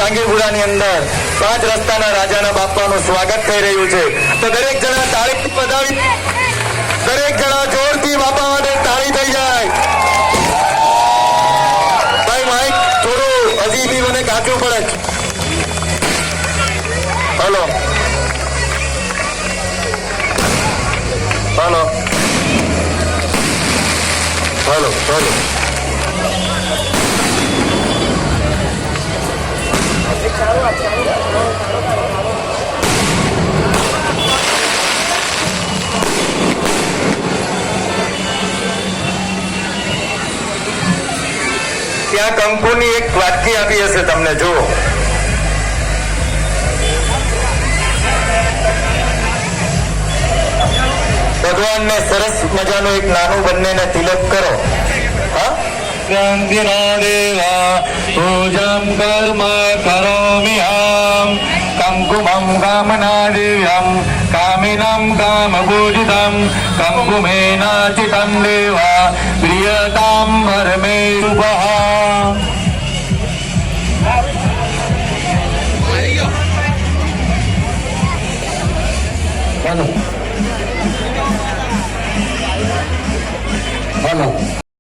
જાંગીરપુરાની અંદર 5 રસ્તાના રાજાના બાપાનું સ્વાગત થઈ રહ્યું છે. તો દરેક જણા તાળીથી વધાવી, દરેક જણા જોરથી બાપા માટે તાળી થઈ જાય. ભાઈ માઈક થોડું હજી બી મને કાચું પડે. Hello hello hello hello. ત્યાં કંકુની એક વાટકી આપી હશે તમને, જુઓ. ભગવાનને સરસ મજાનું એક નાનું બંનેને તિલક કરો. હા, દેવા પૂજમ કર્મ કરોમિ હમ કંકુમમ કામના દિવ્યમ કામિનમ કામભૂષિતમ કંકુમેનાચિતમ દેવા પ્રિયતામ પરમે શુભઃ.